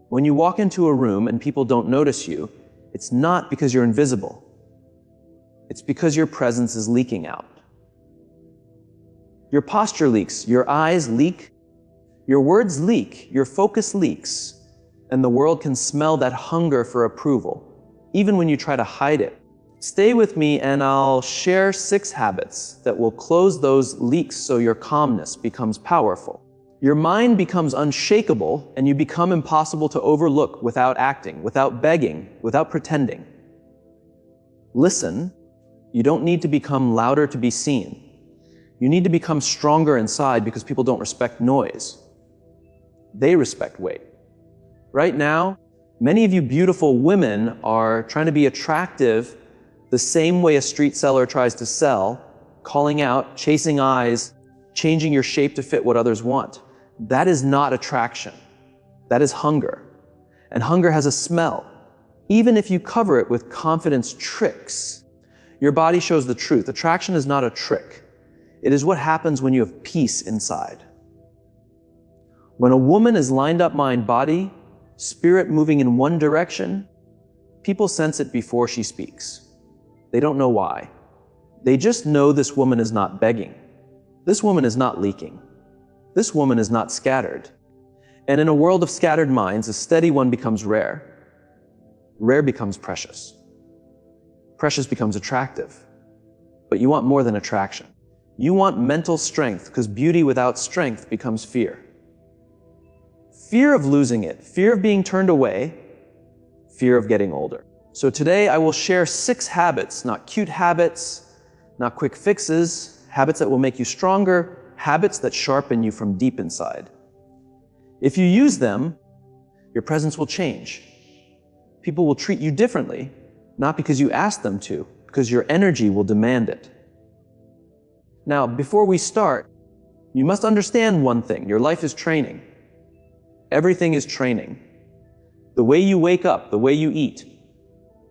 When you walk into a room and people don't notice you, it's not because you're invisible. It's because your presence is leaking out. Your posture leaks, your eyes leak, your words leak, your focus leaks, and the world can smell that hunger for approval, even when you try to hide it. Stay with me and I'll share 6 habits that will close those leaks so your calmness becomes powerful. Your mind becomes unshakable and you become impossible to overlook without acting, without begging, without pretending. Listen, you don't need to become louder to be seen. You need to become stronger inside because people don't respect noise. They respect weight. Right now, many of you beautiful women are trying to be attractive the same way a street seller tries to sell, calling out, chasing eyes, changing your shape to fit what others want. That is not attraction. That is hunger. And hunger has a smell. Even if you cover it with confidence tricks, your body shows the truth. Attraction is not a trick. It is what happens when you have peace inside. When a woman is lined up mind, body, spirit moving in one direction, people sense it before she speaks. They don't know why. They just know this woman is not begging. This woman is not leaking. This woman is not scattered. And in a world of scattered minds, a steady one becomes rare. Rare becomes precious. Precious becomes attractive. But you want more than attraction. You want mental strength, because beauty without strength becomes fear. Fear of losing it, fear of being turned away, fear of getting older. So today I will share 6 habits, not cute habits, not quick fixes, habits that will make you stronger, habits that sharpen you from deep inside. If you use them, your presence will change. People will treat you differently, not because you asked them to, because your energy will demand it. Now, before we start, you must understand one thing. Your life is training. Everything is training. The way you wake up, the way you eat,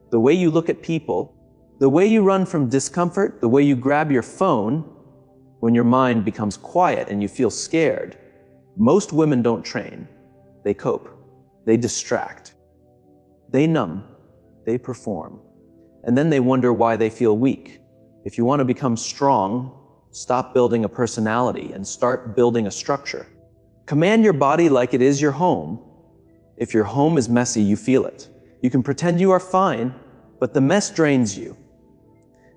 the way you look at people, the way you run from discomfort, the way you grab your phone when your mind becomes quiet and you feel scared. Most women don't train. They cope. They distract. They numb. They perform. And then they wonder why they feel weak. If you want to become strong, stop building a personality and start building a structure. Command your body like it is your home. If your home is messy, you feel it. You can pretend you are fine, but the mess drains you.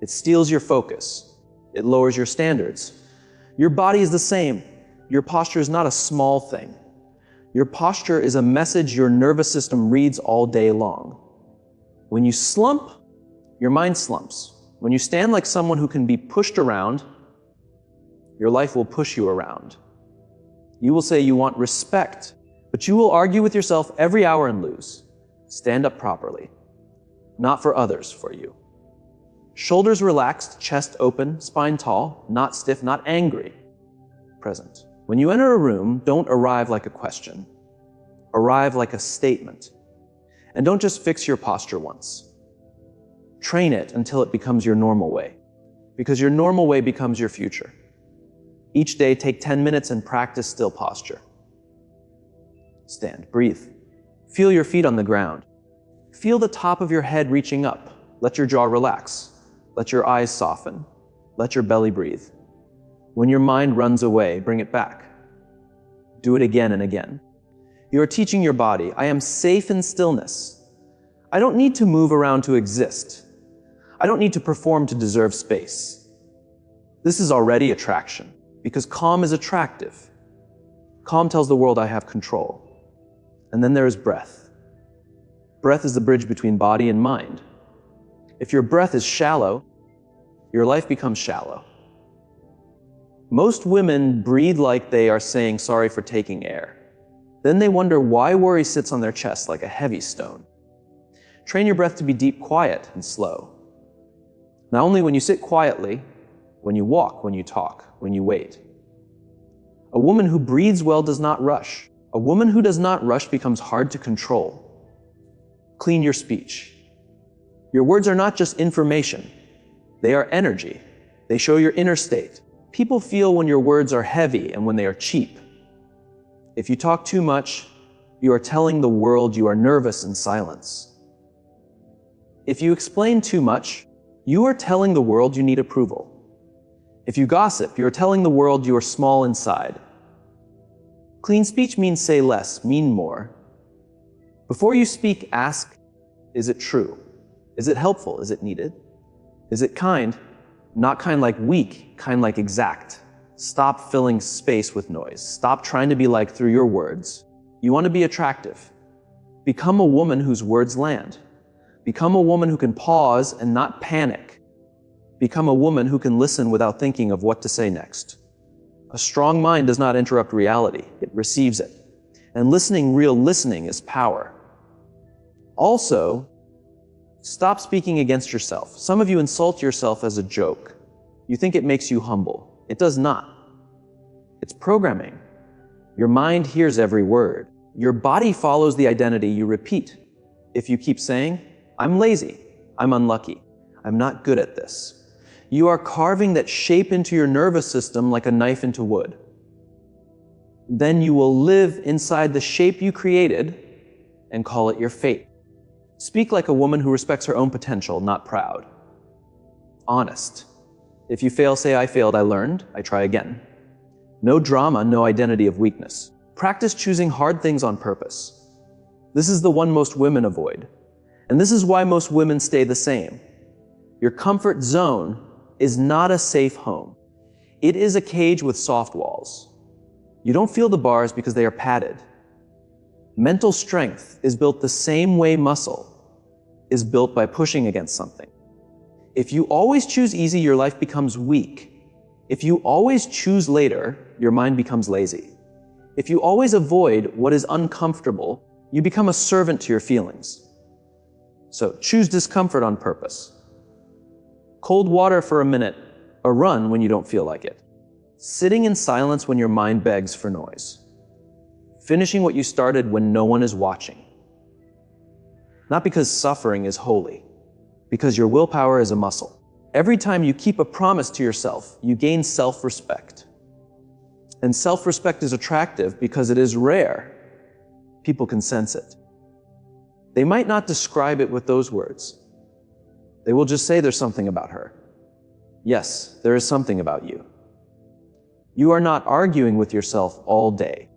It steals your focus. It lowers your standards. Your body is the same. Your posture is not a small thing. Your posture is a message your nervous system reads all day long. When you slump, your mind slumps. When you stand like someone who can be pushed around, your life will push you around. You will say you want respect, but you will argue with yourself every hour and lose. Stand up properly. Not for others, for you. Shoulders relaxed, chest open, spine tall, not stiff, not angry. Present. When you enter a room, don't arrive like a question. Arrive like a statement. And don't just fix your posture once. Train it until it becomes your normal way. Because your normal way becomes your future. Each day, take 10 minutes and practice still posture. Stand, breathe. Feel your feet on the ground. Feel the top of your head reaching up. Let your jaw relax. Let your eyes soften. Let your belly breathe. When your mind runs away, bring it back. Do it again and again. You are teaching your body, I am safe in stillness. I don't need to move around to exist. I don't need to perform to deserve space. This is already attraction, because calm is attractive. Calm tells the world I have control. And then there is breath. Breath is the bridge between body and mind. If your breath is shallow, your life becomes shallow. Most women breathe like they are saying sorry for taking air. Then they wonder why worry sits on their chest like a heavy stone. Train your breath to be deep, quiet, and slow. Not only when you sit quietly, when you walk, when you talk, when you wait. A woman who breathes well does not rush. A woman who does not rush becomes hard to control. Clean your speech. Your words are not just information. They are energy. They show your inner state. People feel when your words are heavy and when they are cheap. If you talk too much, You are telling the world you are nervous in silence. If you explain too much, you are telling the world you need approval. If you gossip, you are telling the world you are small inside. Clean speech means say less, mean more. Before you speak, ask, is it true? Is it helpful? Is it needed? Is it kind? Not kind like weak, kind like exact. Stop filling space with noise. Stop trying to be liked through your words. You want to be attractive. Become a woman whose words land. Become a woman who can pause and not panic. Become a woman who can listen without thinking of what to say next. A strong mind does not interrupt reality, it receives it. And real listening is power. Also, stop speaking against yourself. Some of you insult yourself as a joke. You think it makes you humble. It does not. It's programming. Your mind hears every word. Your body follows the identity you repeat. If you keep saying, I'm lazy, I'm unlucky, I'm not good at this, you are carving that shape into your nervous system like a knife into wood. Then you will live inside the shape you created and call it your fate. Speak like a woman who respects her own potential, not proud. Honest. If you fail, say, I failed, I learned, I try again. No drama, no identity of weakness. Practice choosing hard things on purpose. This is the one most women avoid. And this is why most women stay the same. Your comfort zone is not a safe home. It is a cage with soft walls. You don't feel the bars because they are padded. Mental strength is built the same way muscle is built by pushing against something. If you always choose easy, your life becomes weak. If you always choose later, your mind becomes lazy. If you always avoid what is uncomfortable, you become a servant to your feelings. So choose discomfort on purpose. Cold water for a minute, a run when you don't feel like it. Sitting in silence when your mind begs for noise. Finishing what you started when no one is watching. Not because suffering is holy, because your willpower is a muscle. Every time you keep a promise to yourself, you gain self-respect. And self-respect is attractive because it is rare. People can sense it. They might not describe it with those words. They will just say there's something about her. Yes, there is something about you. You are not arguing with yourself all day.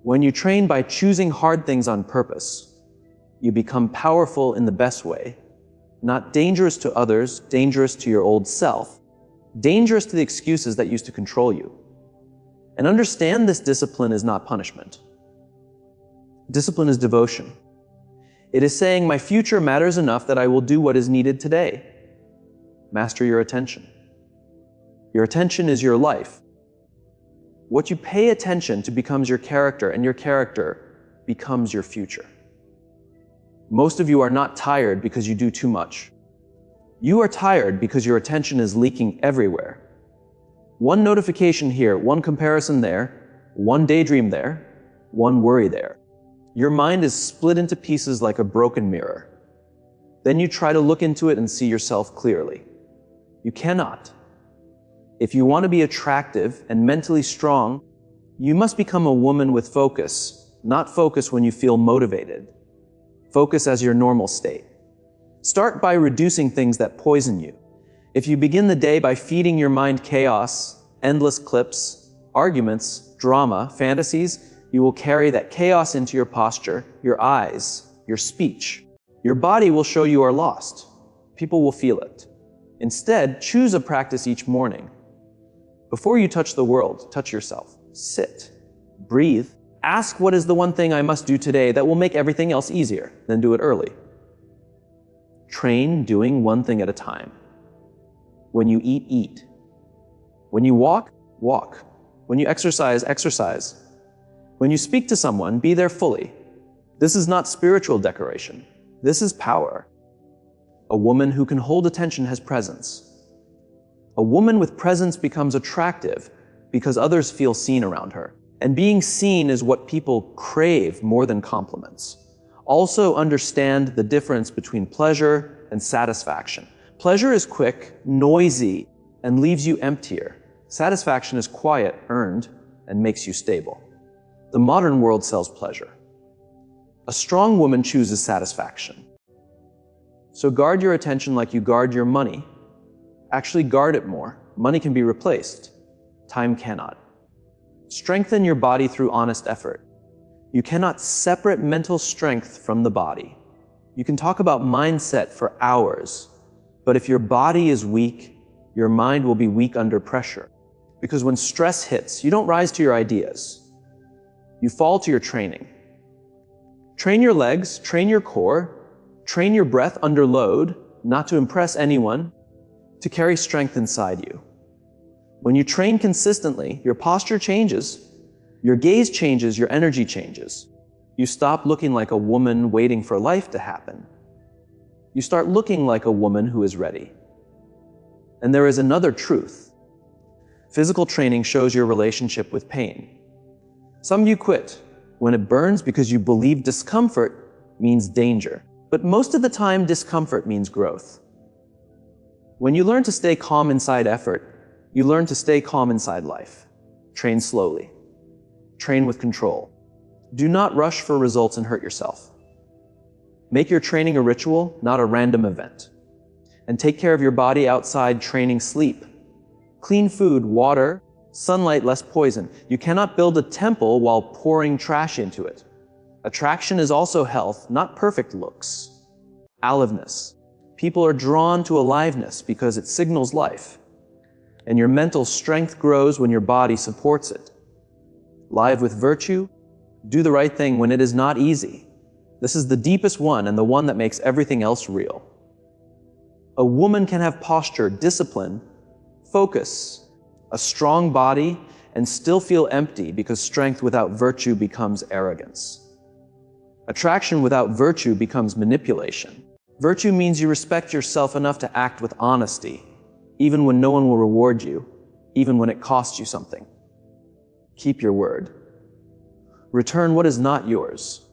When you train by choosing hard things on purpose, you become powerful in the best way, not dangerous to others, dangerous to your old self, dangerous to the excuses that used to control you. And understand this discipline is not punishment. Discipline is devotion. It is saying, my future matters enough that I will do what is needed today. Master your attention. Your attention is your life. What you pay attention to becomes your character, and your character becomes your future. Most of you are not tired because you do too much. You are tired because your attention is leaking everywhere. One notification here, one comparison there, one daydream there, one worry there. Your mind is split into pieces like a broken mirror. Then you try to look into it and see yourself clearly. You cannot. If you want to be attractive and mentally strong, you must become a woman with focus, not focus when you feel motivated. Focus as your normal state. Start by reducing things that poison you. If you begin the day by feeding your mind chaos, endless clips, arguments, drama, fantasies, you will carry that chaos into your posture, your eyes, your speech. Your body will show you are lost. People will feel it. Instead, choose a practice each morning. Before you touch the world, touch yourself. Sit, breathe, ask what is the one thing I must do today that will make everything else easier, then do it early. Train doing one thing at a time. When you eat, eat. When you walk, walk. When you exercise, exercise. When you speak to someone, be there fully. This is not spiritual decoration. This is power. A woman who can hold attention has presence. A woman with presence becomes attractive because others feel seen around her. And being seen is what people crave more than compliments. Also understand the difference between pleasure and satisfaction. Pleasure is quick, noisy, and leaves you emptier. Satisfaction is quiet, earned, and makes you stable. The modern world sells pleasure. A strong woman chooses satisfaction. So guard your attention like you guard your money. Actually guard it more. Money can be replaced. Time cannot. Strengthen your body through honest effort. You cannot separate mental strength from the body. You can talk about mindset for hours, but if your body is weak, your mind will be weak under pressure. Because when stress hits, you don't rise to your ideas. You fall to your training. Train your legs, train your core, train your breath under load, not to impress anyone, to carry strength inside you. When you train consistently, your posture changes, your gaze changes, your energy changes. You stop looking like a woman waiting for life to happen. You start looking like a woman who is ready. And there is another truth. Physical training shows your relationship with pain. Some of you quit when it burns because you believe discomfort means danger. But most of the time, discomfort means growth. When you learn to stay calm inside effort, you learn to stay calm inside life. Train slowly. Train with control. Do not rush for results and hurt yourself. Make your training a ritual, not a random event. And take care of your body outside training sleep. Clean food, water, sunlight, less poison. You cannot build a temple while pouring trash into it. Attraction is also health, not perfect looks. Aliveness. People are drawn to aliveness because it signals life. And your mental strength grows when your body supports it. Live with virtue. Do the right thing when it is not easy. This is the deepest one and the one that makes everything else real. A woman can have posture, discipline, focus, a strong body, and still feel empty because strength without virtue becomes arrogance. Attraction without virtue becomes manipulation. Virtue means you respect yourself enough to act with honesty, even when no one will reward you, even when it costs you something. Keep your word. Return what is not yours.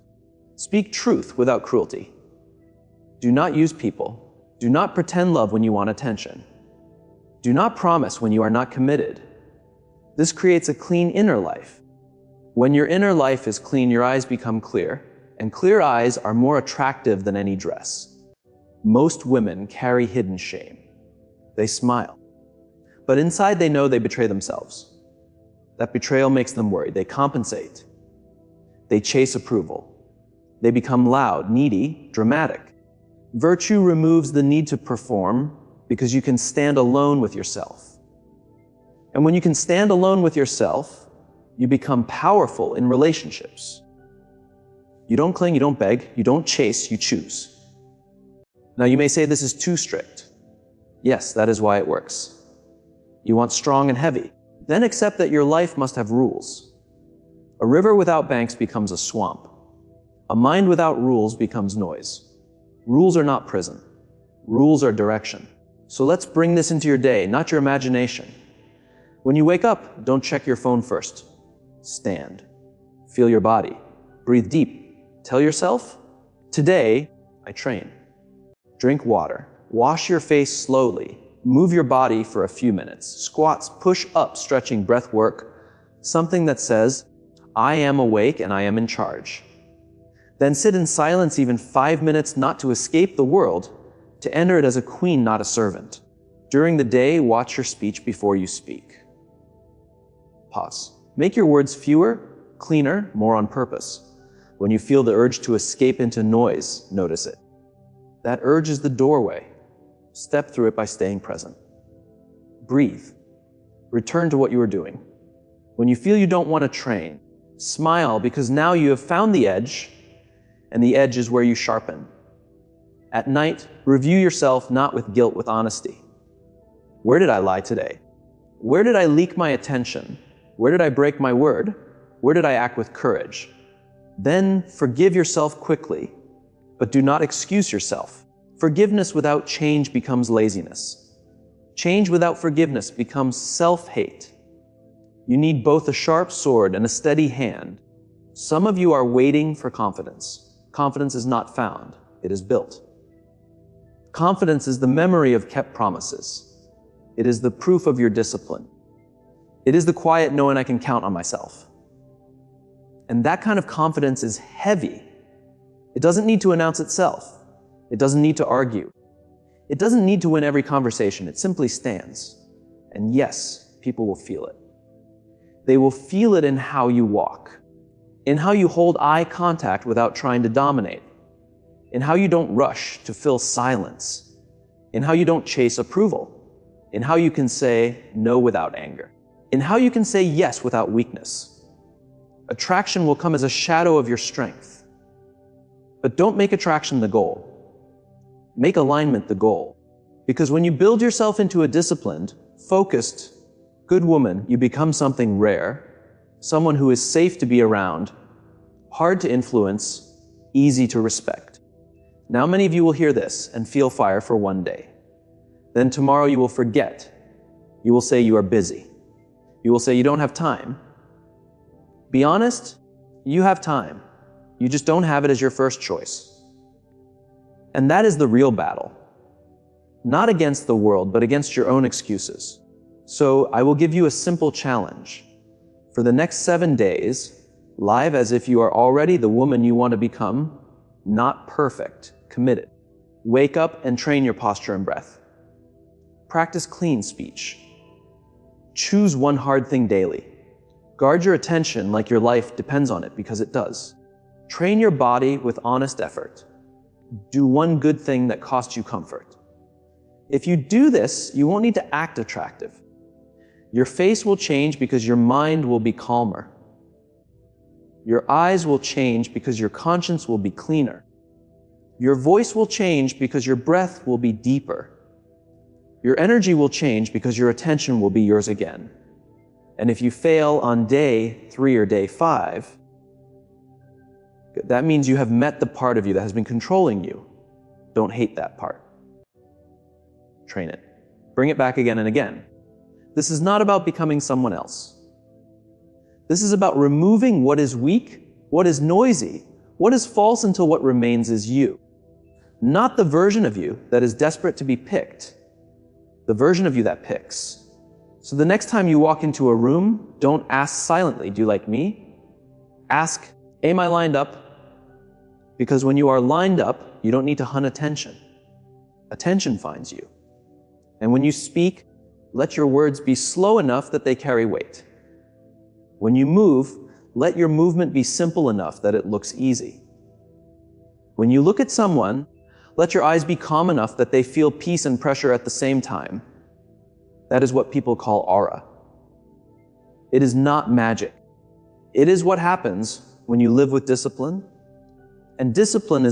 Speak truth without cruelty. Do not use people. Do not pretend love when you want attention. Do not promise when you are not committed. This creates a clean inner life. When your inner life is clean, your eyes become clear, and clear eyes are more attractive than any dress. Most women carry hidden shame. They smile, but inside they know they betray themselves. That betrayal makes them worried. They compensate. They chase approval. They become loud, needy, dramatic. Virtue removes the need to perform because you can stand alone with yourself. And when you can stand alone with yourself, you become powerful in relationships. You don't cling, you don't beg, you don't chase, you choose. Now you may say this is too strict. Yes, that is why it works. You want strong and heavy. Then accept that your life must have rules. A river without banks becomes a swamp. A mind without rules becomes noise. Rules are not prison. Rules are direction. So let's bring this into your day, not your imagination. When you wake up, don't check your phone first. Stand. Feel your body. Breathe deep. Tell yourself, today, I train. Drink water. Wash your face slowly. Move your body for a few minutes. Squats, push up, stretching, breath work. Something that says, I am awake and I am in charge. Then sit in silence even 5 minutes, not to escape the world, to enter it as a queen, not a servant. During the day, watch your speech before you speak. Pause. Make your words fewer, cleaner, more on purpose. When you feel the urge to escape into noise, notice it. That urge is the doorway. Step through it by staying present. Breathe. Return to what you are doing. When you feel you don't want to train, smile because now you have found the edge, and the edge is where you sharpen. At night, review yourself not with guilt, with honesty. Where did I lie today? Where did I leak my attention? Where did I break my word? Where did I act with courage? Then forgive yourself quickly, but do not excuse yourself. Forgiveness without change becomes laziness. Change without forgiveness becomes self-hate. You need both a sharp sword and a steady hand. Some of you are waiting for confidence. Confidence is not found, it is built. Confidence is the memory of kept promises. It is the proof of your discipline. It is the quiet knowing I can count on myself. And that kind of confidence is heavy. It doesn't need to announce itself. It doesn't need to argue. It doesn't need to win every conversation. It simply stands. And yes, people will feel it. They will feel it in how you walk, in how you hold eye contact without trying to dominate, in how you don't rush to fill silence, in how you don't chase approval, in how you can say no without anger, in how you can say yes without weakness. Attraction will come as a shadow of your strength. But don't make attraction the goal. Make alignment the goal. Because when you build yourself into a disciplined, focused, good woman, you become something rare, someone who is safe to be around, hard to influence, easy to respect. Now many of you will hear this and feel fire for one day. Then tomorrow you will forget. You will say you are busy. You will say you don't have time. Be honest, you have time. You just don't have it as your first choice. And that is the real battle. Not against the world, but against your own excuses. So I will give you a simple challenge. For the next 7 days, live as if you are already the woman you want to become, not perfect, committed. Wake up and train your posture and breath. Practice clean speech. Choose one hard thing daily. Guard your attention like your life depends on it, because it does. Train your body with honest effort. Do one good thing that costs you comfort. If you do this, you won't need to act attractive. Your face will change because your mind will be calmer. Your eyes will change because your conscience will be cleaner. Your voice will change because your breath will be deeper. Your energy will change because your attention will be yours again. And if you fail on day 3 or day 5, that means you have met the part of you that has been controlling you. Don't hate that part. Train it. Bring it back again and again. This is not about becoming someone else. This is about removing what is weak, what is noisy, what is false until what remains is you. Not the version of you that is desperate to be picked, the version of you that picks. So the next time you walk into a room, don't ask silently, "Do you like me?" Ask, "Am I lined up?" Because when you are lined up, you don't need to hunt attention. Attention finds you. And when you speak, let your words be slow enough that they carry weight. When you move, let your movement be simple enough that it looks easy. When you look at someone, let your eyes be calm enough that they feel peace and pressure at the same time. That is what people call aura. It is not magic. It is what happens when you live with discipline. And discipline is